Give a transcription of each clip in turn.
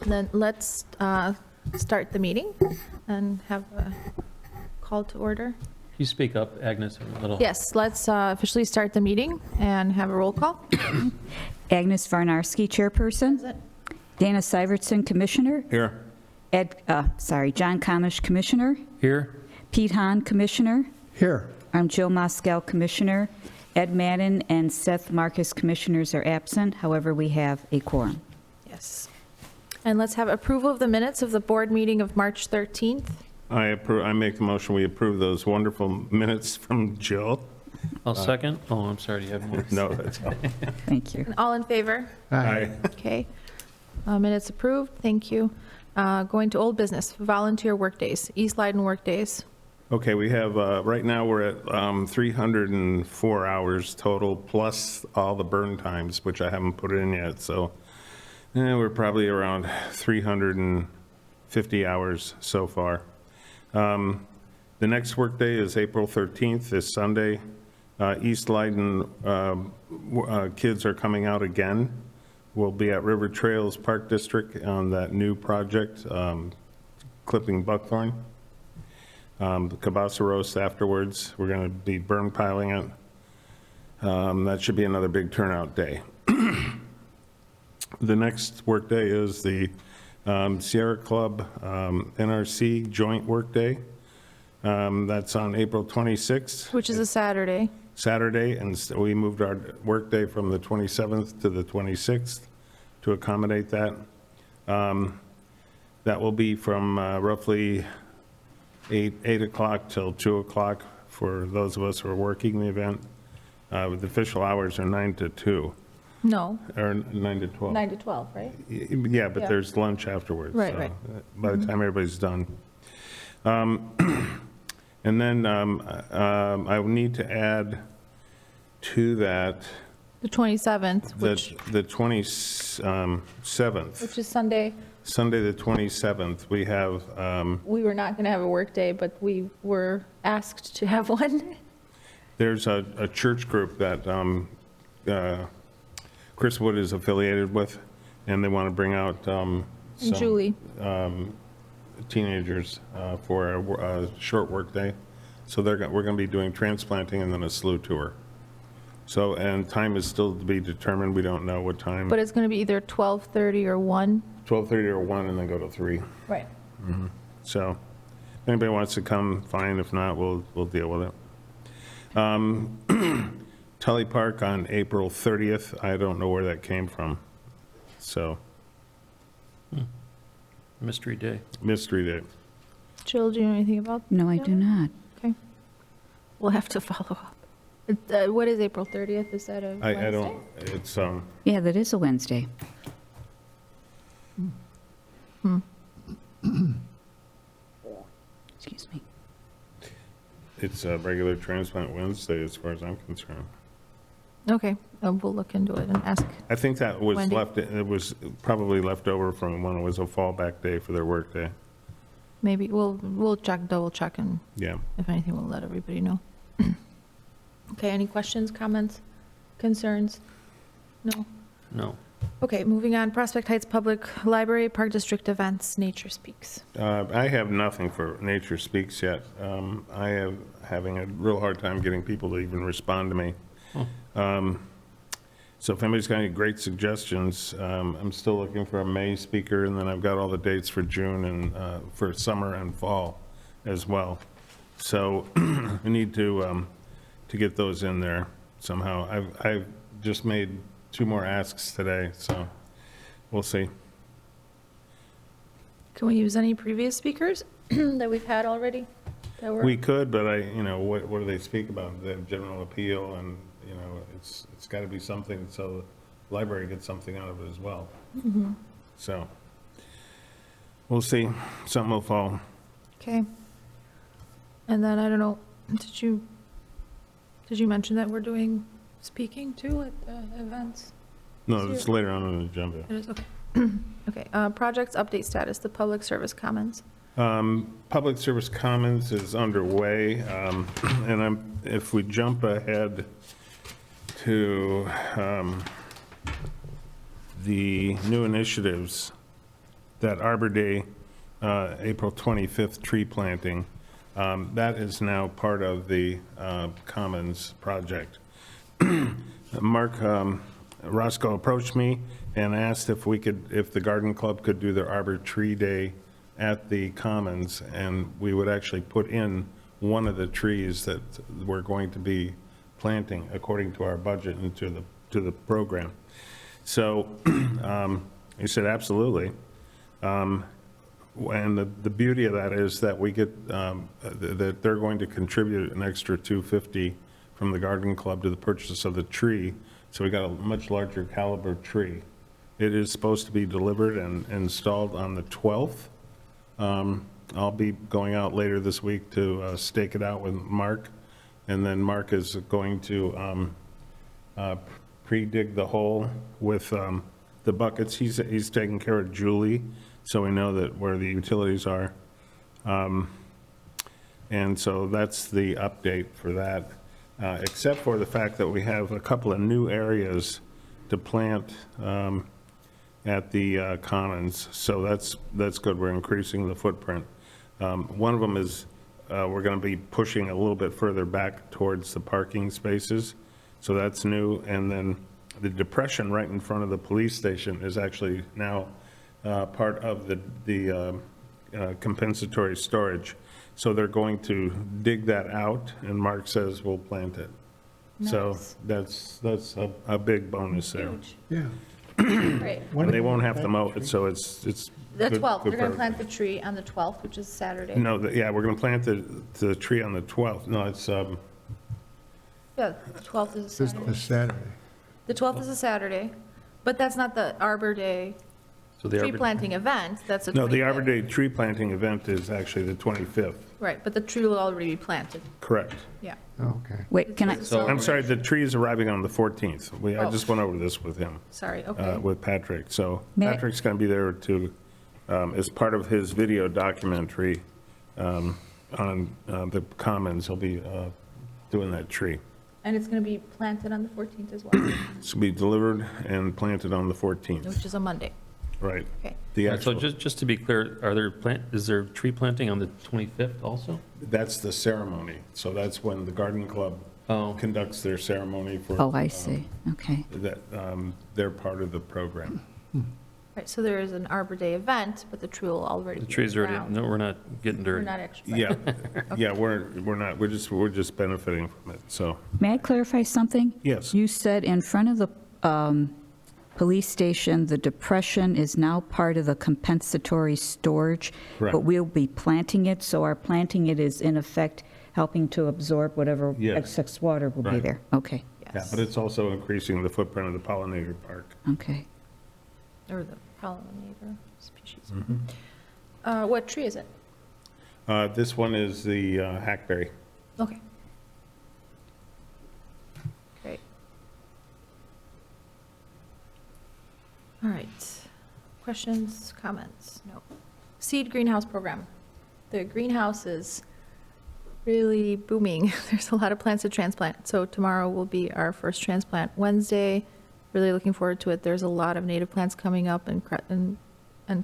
Then let's start the meeting and have a call to order. Can you speak up, Agnes, a little? Yes, let's officially start the meeting and have a roll call. Agnes Varnarski, Chairperson. Dana Syvertson, Commissioner. Here. John Camish, Commissioner. Here? Pete Hahn, Commissioner. Here. I'm Jill Moskell, Commissioner. Ed Madden and Seth Marcus, Commissioners, are absent. However, we have a quorum. Yes. And let's have approval of the minutes of the board meeting of March 13th. I make the motion, we approve those wonderful minutes from Jill. I'll second. Oh, I'm sorry, do you have more? No, that's all. Thank you. All in favor? Aye. Okay. Minutes approved. Thank you. Going to old business, volunteer workdays, East Leiden workdays. Okay, we have, right now, we're at 304 hours total, plus all the burn times, which I haven't put in yet, so we're probably around 350 hours so far. The next workday is April 13th, this Sunday. East Leiden kids are coming out again. We'll be at River Trails Park District on that new project, clipping buckthorn. The kielbasa roast afterwards. We're going to be burn piling it. That should be another big turnout day. The next workday is the Sierra Club NRC joint workday. That's on April 26th. Which is a Saturday. Saturday, and we moved our workday from the 27th to the 26th to accommodate that. That will be from roughly 8 o'clock till 2 o'clock for those of us who are working the event. The official hours are 9 to 2, No, or 9 to 12. 9 to 12, right? Yeah, but Yeah. there's lunch afterwards. Right, so right. By the time everybody's done. And then I would need to add to that The 27th, the 27th, which is Sunday. Sunday the 27th, we have, We were not going to have a work day, but we were asked to have one. there's a church group that Chris Wood is affiliated with, and they want to bring out some Julie. teenagers for a short work day. So we're going to be doing transplanting and then a slew tour. So, and time is still to be determined. We don't know what time. But it's going to be either 12:30 or 1. 12:30 or 1 and then go to 3. Right. So if anybody wants to come, fine. If not, we'll deal with it. Tully Park on April 30th. I don't know where that came from. So Mystery day. mystery day. Jill, do you know anything about? No, I do not. Okay. We'll have to follow up. What is April 30th? Is that a Wednesday? I don't, it's, Yeah, that is a Wednesday. Excuse me. it's a regular transplant Wednesday as far as I'm concerned. Okay, we'll look into it and ask. I think that was Wendy? it was probably left over from when it was a fallback day for their work day. Maybe we'll check, double check, and Yeah. if anything, we'll let everybody know. Okay, any questions, comments, concerns? No? No. Okay, moving on, Prospect Heights Public Library, Park District events, Nature Speaks. I have nothing for Nature Speaks yet. I am having a real hard time getting people to even respond to me. So if anybody's got any great suggestions, I'm still looking for a May speaker, and then I've got all the dates for June and for summer and fall as well. So I need to get those in there somehow. I've just made 2 more asks today, so we'll see. Can we use any previous speakers that we've had already? That were- We could, but what do they speak about? The general appeal, and, it's got to be something so the library gets something out of it as well. So, we'll see. Something will fall. Okay. And then, I don't know, did you mention that we're doing speaking too at events? No, it's later on the agenda. It is, okay. Okay, projects update status, the public service comments. Public service comments is underway, and if we jump ahead to the new initiatives that Arbor Day, April 25th tree planting, that is now part of the Commons project. Mark Roscoe approached me and asked if the garden club could do their Arbor Tree Day at the Commons, and we would actually put in one of the trees that we're going to be planting according to our budget and to the program. So he said, absolutely. And the beauty of that is that we get, that they're going to contribute an extra $250 from the garden club to the purchase of the tree. So we got a much larger caliber tree. It is supposed to be delivered and installed on the 12th. I'll be going out later this week to stake it out with Mark. And then Mark is going to pre-dig the hole with the buckets. He's taking care of Julie, so we know that where the utilities are. And so that's the update for that, except for the fact that we have a couple of new areas to plant at the Commons. So that's good. We're increasing the footprint. One of them is we're going to be pushing a little bit further back towards the parking spaces. So that's new. And then the depression right in front of the police station is actually now part of the compensatory storage. So they're going to dig that out, and Mark says we'll plant it. So Nice. that's a big bonus there. Huge. Yeah. Great. When And they do won't we have to plant mow the it, tree? so it's The good- 12th, good we're going for to plant the tree on the 12th, which is Saturday. No, yeah, we're going to plant the tree on the 12th. No, it's, Yeah, the 12th is a This Saturday. Saturday. The 12th is a Saturday, but that's not the Arbor Day So the tree Arbor- planting event, that's the 25th. no, the Arbor Day tree planting event is actually the 25th. Right, but the tree will already be planted, Correct. yeah. Okay. Wait, can I, So- I'm sorry, the tree is arriving on the 14th. I Oh. just went over this with him, Sorry, okay. with Patrick. So May I- Patrick's going to be there to, as part of his video documentary on the Commons, he'll be doing that tree. And it's going to be planted on the 14th as well, It's going to be delivered and planted on the 14th, which is a Monday. right? Okay. The So actual, just to be clear, is there tree planting on the 25th also? that's the ceremony. So that's when the garden club Oh, conducts their ceremony for. oh, I see, okay. That, they're part of the program. Right, so there is an Arbor Day event, but the tree will already the be tree's already, around. no, we're not getting We're dirty. not actually. Yeah, yeah, we're not, we're just benefiting from it, so, May I clarify something? yes. You said in front of the police station, the depression is now part of the compensatory storage, Correct. but we'll be planting it, so our planting it is in effect helping to absorb whatever Yes. excess water will be Right. there. Okay, Yeah, Yes. but it's also increasing the footprint of the pollinator park. okay. Or the pollinator species. Mm-hmm. What tree is it? This one is the hackberry. Okay. Great. All right. Questions, comments? No. Seed greenhouse program. The greenhouse is really booming. There's a lot of plants to transplant. So tomorrow will be our first transplant. Wednesday, really looking forward to it. There's a lot of native plants coming up and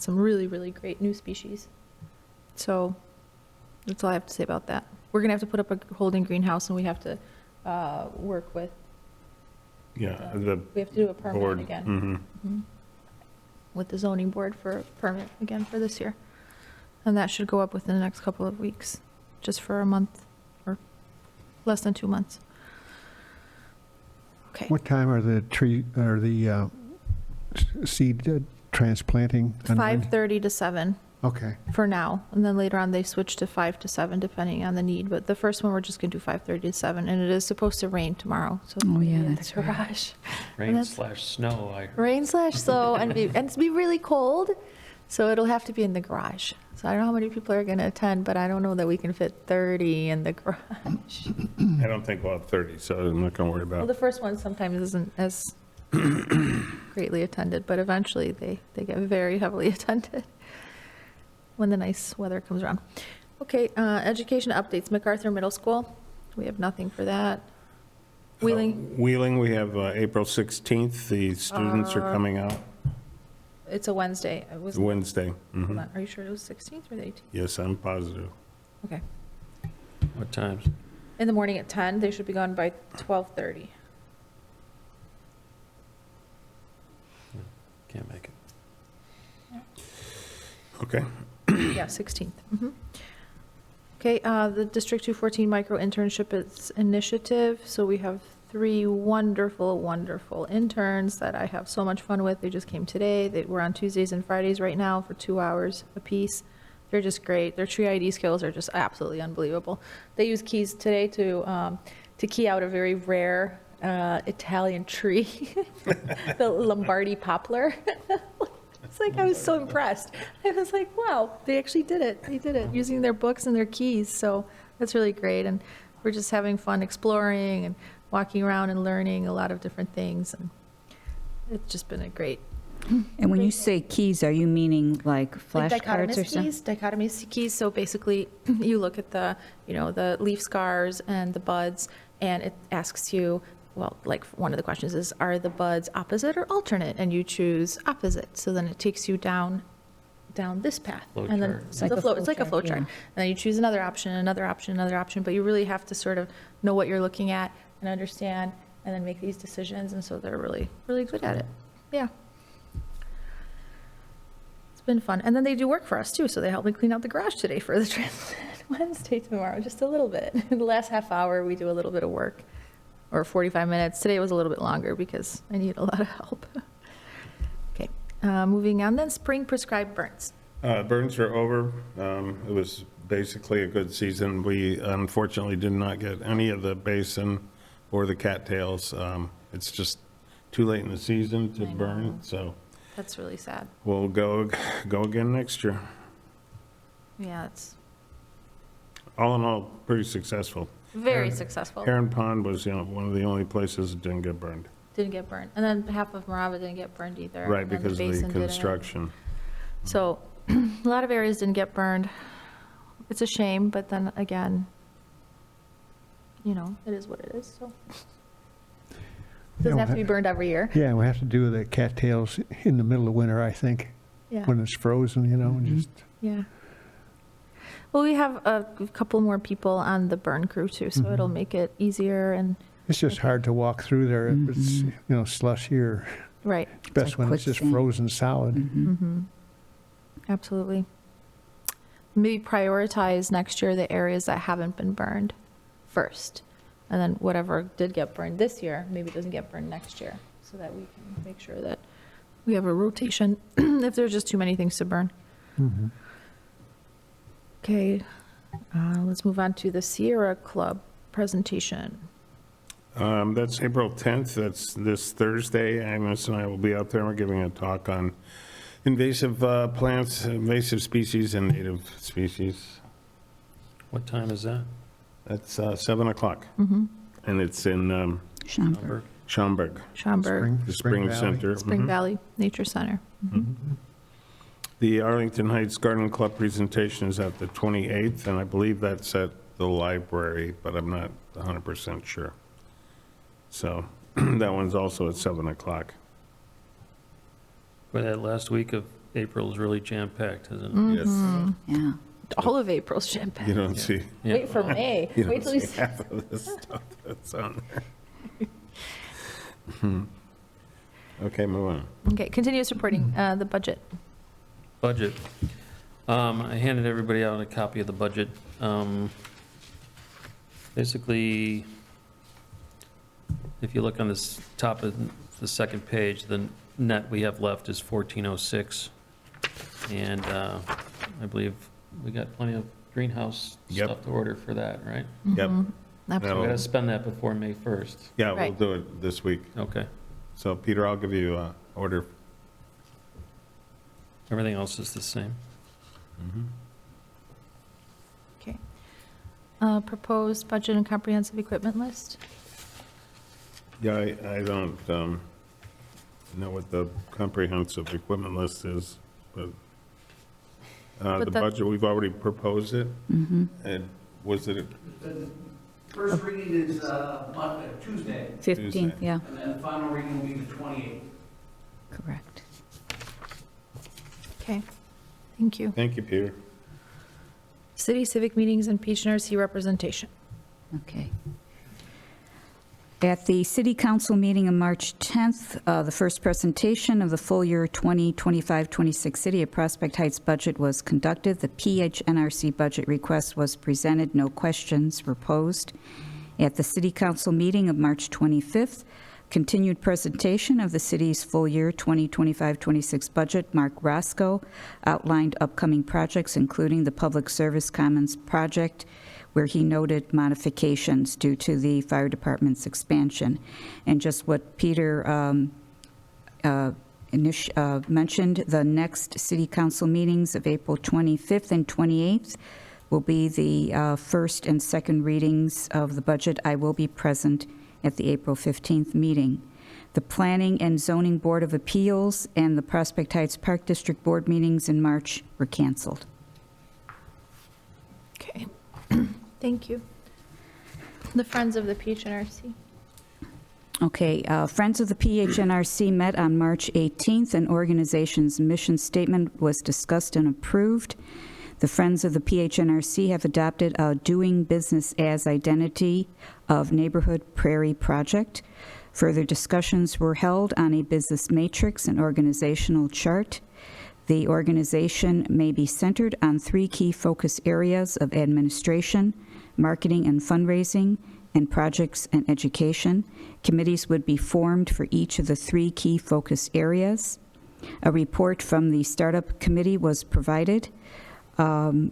some really, really great new species. So that's all I have to say about that. We're going to have to put up a holding greenhouse, and we have to work with, Yeah, we have to do a permit board. again Mhm. with the zoning board for a permit again for this year. And that should go up within the next couple of weeks, just for a month or less than 2 months. Okay. What time are the tree, or the seed transplanting? on Wednesday? 5:30 to 7 Okay. for now, and then later on they switch to 5 to 7 depending on the need. But the first one, we're just going to do 5:30 to 7, and it is supposed to rain tomorrow, so. Oh, yeah, maybe in the that's right. garage. Rain that's- slash snow, I heard. Rain/snow, and it's be really cold, so it'll have to be in the garage. So I don't know how many people are going to attend, but I don't know that we can fit 30 in the garage. I don't think we'll have 30, so I'm not going to worry Well, about the it. first one sometimes isn't as greatly attended, but eventually they get very heavily attended when the nice weather comes around. Okay, education updates, MacArthur Middle School, we have nothing for that. Wheeling, Wheeling, we have April 16th, the students are coming out. It's a Wednesday. It was, Wednesday. hold on, are you sure it was 16th or the 18th? Yes, I'm positive. Okay. What times? In the morning at 10, they should be gone by 12:30. Can't make it. Okay. Yeah, 16th. Mhm. Okay, the District 214 Micro Internship Initiative. So we have 3 wonderful, wonderful interns that I have so much fun with. They just came today. They were on Tuesdays and Fridays right now for 2 hours apiece. They're just great. Their tree ID skills are just absolutely unbelievable. They use keys today to key out a very rare Italian tree, the Lombardy poplar. It's like, I was so impressed. I was like, wow, they actually did it. They did it using their books and their keys. So that's really great. And we're just having fun exploring and walking around and learning a lot of different things. And it's just been a great. And when you say keys, are you meaning like Like flashcards or dichotomous something? keys, dichotomous keys. So basically, you look at the, the leaf scars and the buds, and it asks you, well, like one of the questions is, are the buds opposite or alternate? And you choose opposite. So then it takes you down this path. Flow And then chart. It's like a it's like a flow flow chart. chart, And then you choose another option, another option, another option, but you really have to sort of know what you're looking at and understand, and then make these decisions. And so they're really, really good at it. Yeah. It's been fun. And then they do work for us too. So they helped me clean out the garage today for the transplant Wednesday tomorrow, just a little bit. In the last half hour, we do a little bit of work, or 45 minutes. Today was a little bit longer because I need a lot of help. Okay, moving on then, spring prescribed burns. Burns are over. It was basically a good season. We unfortunately did not get any of the basin or the cattails. It's just too late in the season to I know. burn, so That's really sad. we'll go again next year. Yeah, it's All in all, pretty successful. very successful. Heron Pond was, one of the only places that didn't get burned. Didn't get burned. And then half of Morava didn't get burned either. Right, and then because of the basin didn't. construction. So a lot of areas didn't get burned. It's a shame, but then again, it is what it is, so. Doesn't have to be burned every year. Yeah, we have to do the cattails in the middle of winter, I think, Yeah, when it's frozen, and just, yeah. Well, we have a couple more people on the burn crew too, so it'll make it easier and, it's just hard to walk through there if it's, slushy or, right, best when it's quicksand. just frozen solid. absolutely. Maybe prioritize next year the areas that haven't been burned first. And then whatever did get burned this year, maybe doesn't get burned next year, so that we can make sure that we have a rotation if there's just too many things to burn. Okay, let's move on to the Sierra Club presentation. That's April 10th. That's this Thursday. Agnes and I will be out there. We're giving a talk on invasive plants, invasive species, and native species. What time is that? That's 7 o'clock. And it's in Schaumburg. Schaumburg, Schaumburg, the Spring Valley. Center. Spring Valley Nature Center. The Arlington Heights Garden Club presentation is at the 28th, and I believe that's at the library, but I'm not 100% sure. So that one's also at 7 o'clock. Boy, that last week of April is really jam-packed, isn't Mm. it? Yes. Yeah. All of April's champagne. You don't see, Yeah. Wait for May. you Wait don't till you see see. half of this stuff that's on there. Okay, move on. Okay, continuous reporting, the budget. Budget. I handed everybody out a copy of the budget. Basically, if you look on this top of the second page, the net we have left is 1406. And I believe we got plenty of greenhouse Yep. stuff to order for that, right? Yep. So we Absolutely. gotta spend that before May 1st. Yeah, we'll Right. do it this week. Okay. So Peter, I'll give you an order. Everything else is the same. Okay. Proposed budget and comprehensive equipment list. Yeah, I don't know what the comprehensive equipment list is, but But the that- budget, we've already proposed it. And was it, First reading is Tuesday, 15th, yeah, and then the final reading will be the 28th. correct. Okay, thank you. Thank you, Peter. City civic meetings and PHNRC representation. Okay. At the City Council meeting on March 10th, the first presentation of the full year 2025-26 City of Prospect Heights budget was conducted. The PHNRC budget request was presented. No questions were posed. At the City Council meeting of March 25th, continued presentation of the city's full year 2025-26 budget. Mark Roscoe outlined upcoming projects, including the Public Service Commons project, where he noted modifications due to the fire department's expansion. And just what Peter mentioned, the next city council meetings of April 25th and 28th will be the first and second readings of the budget. I will be present at the April 15th meeting. The Planning and Zoning Board of Appeals and the Prospect Heights Park District Board meetings in March were canceled. Okay, thank you. The Friends of the PHNRC. Okay, Friends of the PHNRC met on March 18th. An organization's mission statement was discussed and approved. The Friends of the PHNRC have adopted a doing business as identity of Neighborhood Prairie Project. Further discussions were held on a business matrix and organizational chart. The organization may be centered on 3 key focus areas of administration, marketing and fundraising, and projects and education. Committees would be formed for each of the 3 key focus areas. A report from the Startup Committee was provided,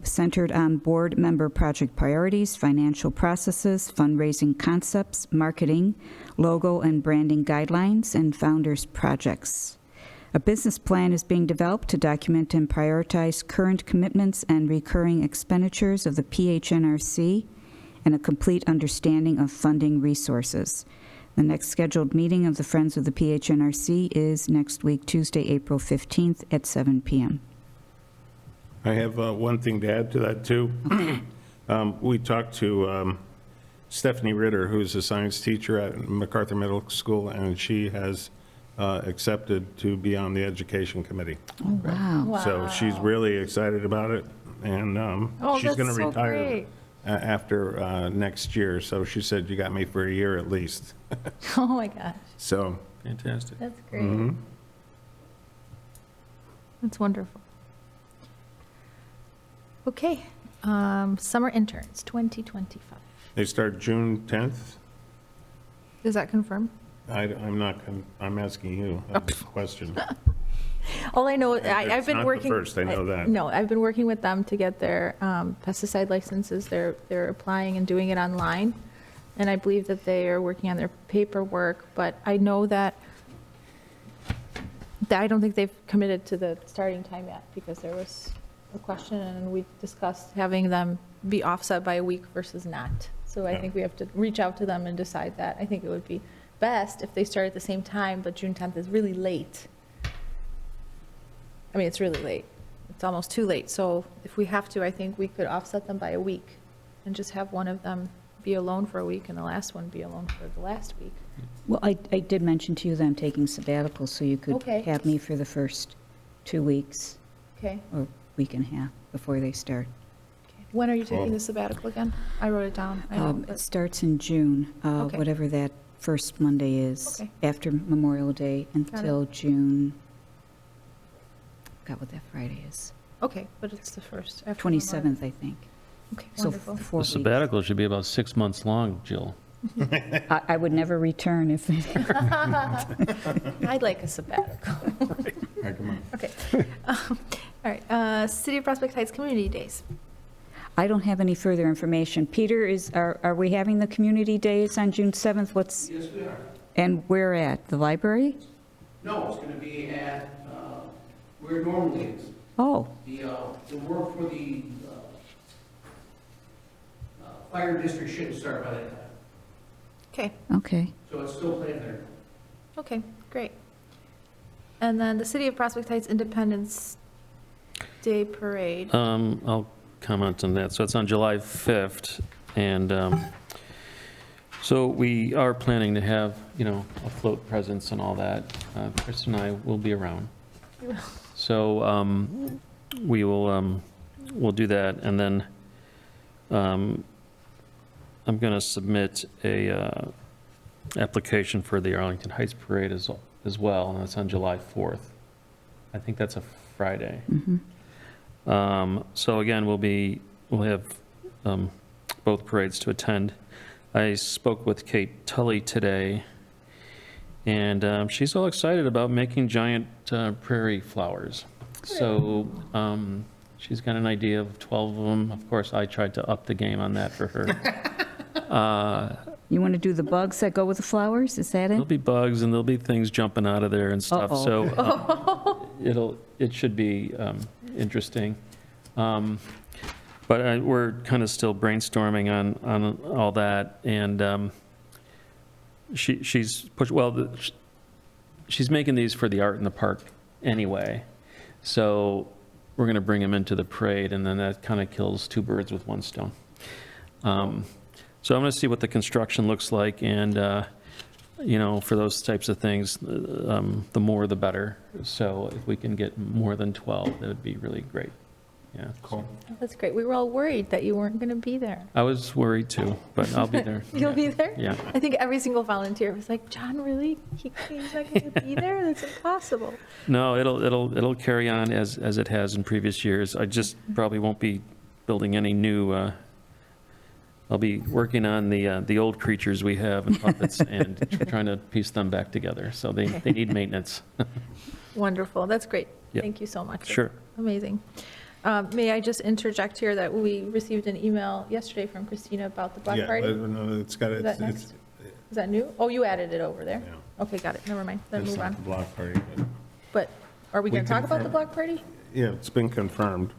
centered on board member project priorities, financial processes, fundraising concepts, marketing, logo and branding guidelines, and founders' projects. A business plan is being developed to document and prioritize current commitments and recurring expenditures of the PHNRC and a complete understanding of funding resources. The next scheduled meeting of the Friends of the PHNRC is next week, Tuesday, April 15th at 7 p.m. I have one thing to add to that, too. We talked to Stephanie Ritter, who's a science teacher at MacArthur Middle School, and she has accepted to be on the Education Committee. Oh, wow. So she's really excited about it, and she's going to so retire great. after next year. So she said, you got me for a year at least. Oh my gosh, So, Fantastic. that's great. mhm. That's wonderful. Okay, summer interns, 2025. They start June 10th. Is that confirmed? I'm not, I'm asking you a question. All I know, I've It's been not the working. first, I know that. No, I've been working with them to get their pesticide licenses. They're applying and doing it online. And I believe that they are working on their paperwork, but I know that I don't think they've committed to the starting time yet because there was a question and we discussed having them be offset by a week versus not. So I Yeah. think we have to reach out to them and decide that. I think it would be best if they start at the same time, but June 10th is really late. I mean, it's really late. It's almost too late. So if we have to, I think we could offset them by a week and just have one of them be alone for a week and the last one be alone for the last week. Well, I did mention to you that I'm taking sabbatical, so you could Okay. have me for the first 2 weeks Okay. or week and a half before they start. When are you taking Cool. the sabbatical again? I wrote it down. I know, It but- starts in June, Okay. whatever that first Monday is, Okay. after Memorial Day it. until June, forgot what that Friday is, Okay, but it's the first. after 27th, I think. Memorial. Okay, So wonderful. 4 The weeks. sabbatical should be about 6 months long, Jill. I would never return if, I'd like a sabbatical. All right, come on. Okay. All right, City of Prospect Heights Community Days. I don't have any further information. Peter, are we having the community days on June 7th? Yes, we are. And where at? The library? No, it's going to be at where it normally is. Oh, The work for the fire district shouldn't start by that time. Okay, okay. So it's still planned there. okay, great. And then the City of Prospect Heights Independence Day Parade. I'll comment on that. So it's on July 5th, and so we are planning to have, a float presence and all that. Chris and I will be around. So we will, we'll do that, and then I'm going to submit a application for the Arlington Heights Parade as well, and that's on July 4th. I think that's a Friday. So again, we'll have both parades to attend. I spoke with Kate Tully today, and she's all excited about making giant prairie flowers. So she's got an idea of 12 of them. Of course, I tried to up the game on that for her. You want to do the bugs that go with the flowers? Is that There'll it? be bugs and there'll be things jumping out of there and stuff. Uh-oh. So it should be interesting. But we're kind of still brainstorming on all that, and she's making these for the Art in the Park anyway. So we're going to bring them into the parade, and then that kind of kills two birds with one stone. So I'm going to see what the construction looks like, and for those types of things, the more the better. So if we can get more than 12, that would be really great. Yeah. Cool. That's great. We were all worried that you weren't going to be there. I was worried too, but I'll be there. You'll be there? Yeah. I think every single volunteer was like, John, really? He's not going to be there? That's impossible. No, it'll carry on as it has in previous years. I just probably won't be building any new. I'll be working on the old creatures we have and puppets and trying to piece them back together. So they need maintenance. Wonderful. That's great. Yeah. Thank you so much. Sure. Amazing. May I just interject here that we received an email yesterday from Christina about the Black Yeah, Party? no, it's got, Is that next? Is that new? Oh, you added it over there? Yeah. Okay, got it. Never mind. Then it's move not on. the block party. But But are we We going to talk about the confirm- Block Party? yeah, it's been confirmed.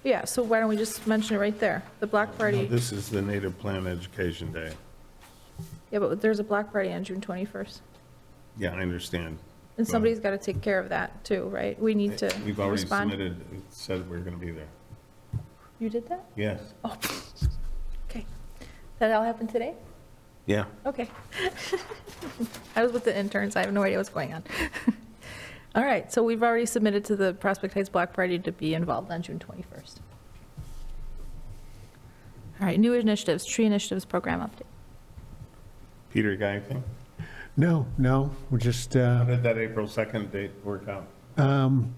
Yeah, so why don't we just mention it right there? The Block Party, This is the Native Plant Education Day. yeah, but there's a Block Party on June 21st. Yeah, I understand. And somebody's got to take care of that too, right? We need to We've already respond. submitted, it said we're going to be there. You did that? Yes. Oh, okay. That all happened today? Yeah. Okay. I was with the interns, I have no idea what's going on. All right, so we've already submitted to the Prospect Heights Block Party to be involved on June 21st. All right, new initiatives, tree initiatives program update. Peter, you got anything? No, we just, How did that April 2nd date work out?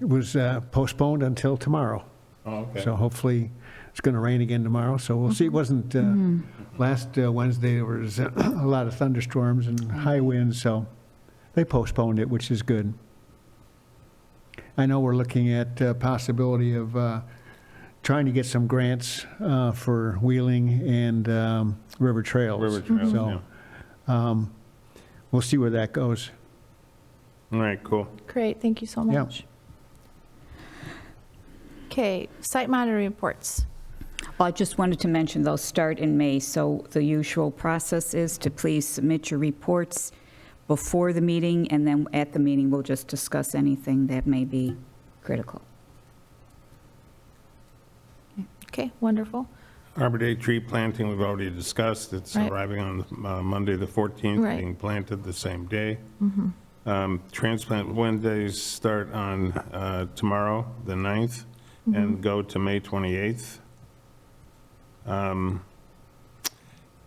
it was postponed until tomorrow. Oh, okay. So hopefully it's going to rain again tomorrow. So we'll see. It wasn't, last Wednesday, there was a lot of thunderstorms and high winds, so they postponed it, which is good. I know we're looking at possibility of trying to get some grants for wheeling and river trails. River Trails, So yeah. we'll see where that goes. All right, cool. Great, thank you so Yeah. much. Okay, site monitoring reports. Well, I just wanted to mention they'll start in May, so the usual process is to please submit your reports before the meeting, and then at the meeting, we'll just discuss anything that may be critical. Okay, wonderful. Arbor Day tree planting, we've already discussed. It's Right. arriving on Monday, the 14th, Right. being planted the same day. Transplant Wednesdays start on tomorrow, the 9th, and go to May 28th.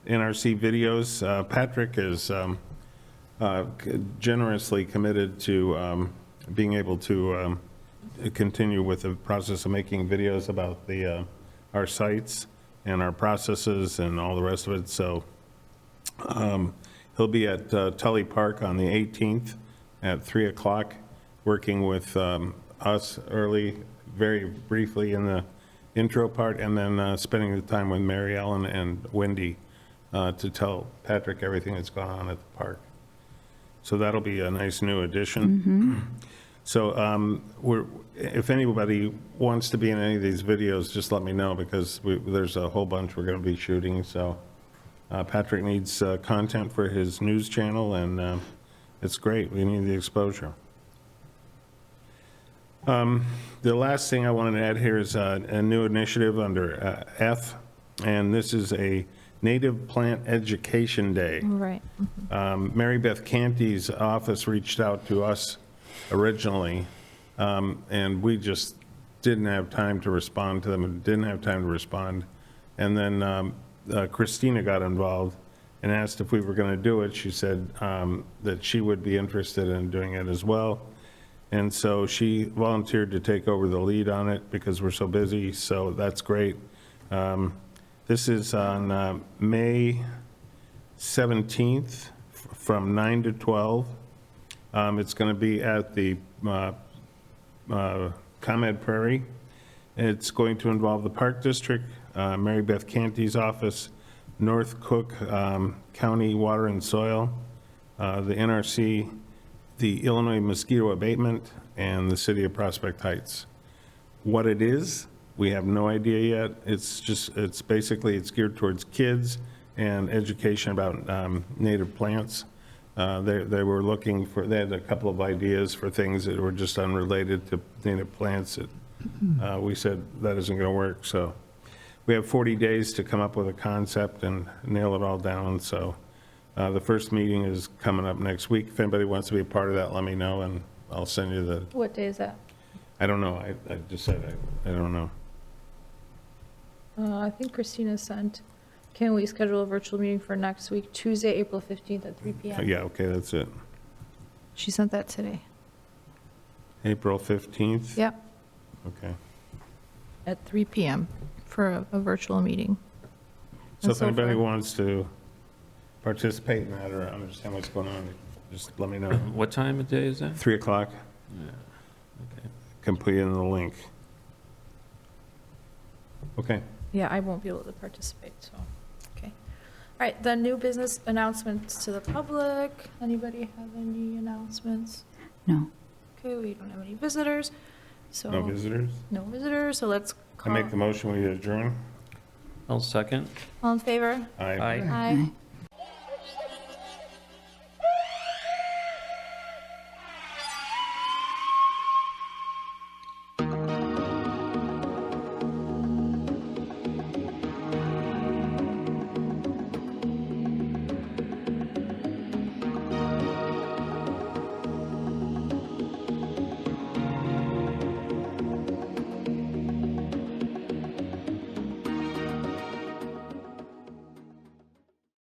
NRC videos, Patrick is generously committed to being able to continue with the process of making videos about our sites and our processes and all the rest of it. So he'll be at Tully Park on the 18th at 3 o'clock, working with us early, very briefly in the intro part, and then spending the time with Mary Ellen and Wendy to tell Patrick everything that's gone on at the park. So that'll be a nice new addition. So if anybody wants to be in any of these videos, just let me know, because there's a whole bunch we're going to be shooting. So Patrick needs content for his news channel, and it's great. We need the exposure. The last thing I wanted to add here is a new initiative under F, and this is a Native Plant Education Day. Right. Mary Beth Canty's office reached out to us originally And we just didn't have time to respond to them and didn't have time to respond. And then Christina got involved and asked if we were going to do it. She said that she would be interested in doing it as well. And so she volunteered to take over the lead on it because we're so busy, so that's great. This is on May 17th from 9 to 12. It's going to be at the ComEd Prairie. It's going to involve the Park District, Mary Beth Canty's office, North Cook County Water and Soil, the NRC, the Illinois Mosquito Abatement, and the City of Prospect Heights. What it is, we have no idea yet. It's basically geared towards kids and education about native plants. They were looking for, they had a couple of ideas for things that were just unrelated to native plants that we said that isn't going to work. So we have 40 days to come up with a concept and nail it all down. So the first meeting is coming up next week. If anybody wants to be a part of that, let me know and I'll send you the, What day is that? I don't know. I just said I don't know. I think Christina sent, can we schedule a virtual meeting for next week, Tuesday, April 15th at 3 p.m.? Yeah, okay, that's it. She sent that today. April 15th? Yep, Okay. at 3 p.m. for a virtual meeting. So And if so anybody far- wants to participate in that or understand what's going on, just let me know. What time of day is that? 3 o'clock, Yeah, okay. complete in the link. Okay. Yeah, I won't be able to participate, so, okay. All right, then new business announcements to the public. Anybody have any announcements? No. Okay, we don't have any visitors, so. No visitors? No visitors, so let's I call. make the motion, we adjourn. I'll second. All in favor? Aye. Aye. Aye.